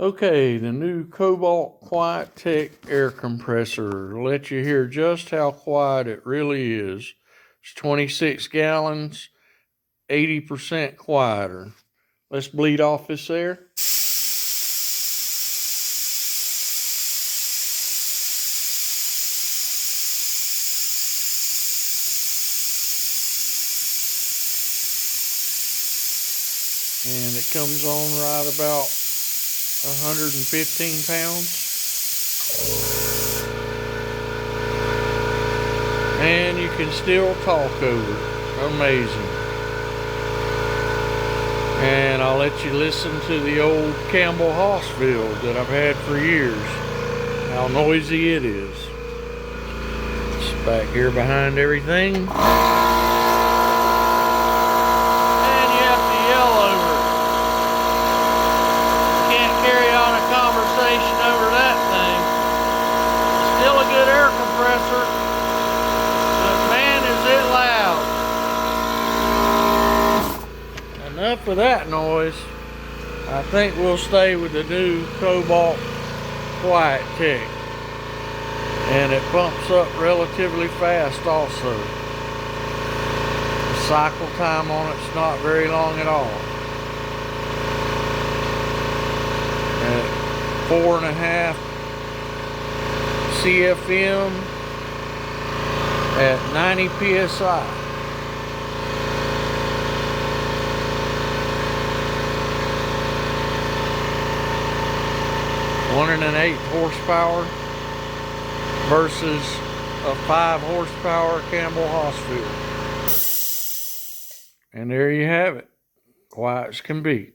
Okay, the new Cobalt Quiet Tech air compressor will let you hear just how quiet it really is. It's 26 gallons, 80% quieter. Let's bleed off this air. And it comes on right about 115 pounds. And you can still talk over it. Amazing. And I'll let you listen to the old Campbell Hossfield that I've had for years. How noisy it is. It's back here behind everything. And you have to yell over it. You can't carry on a conversation over that thing. Still a good air compressor, but man is it loud. Enough of that noise. I think we'll stay with the new Cobalt Quiet Tech. And it pumps up relatively fast also. The cycle time on it's not very long at all. At 4.5 CFM at 90 PSI. 108 horsepower versus a 5 horsepower Campbell Hossfield. And there you have it. Quiet as can be.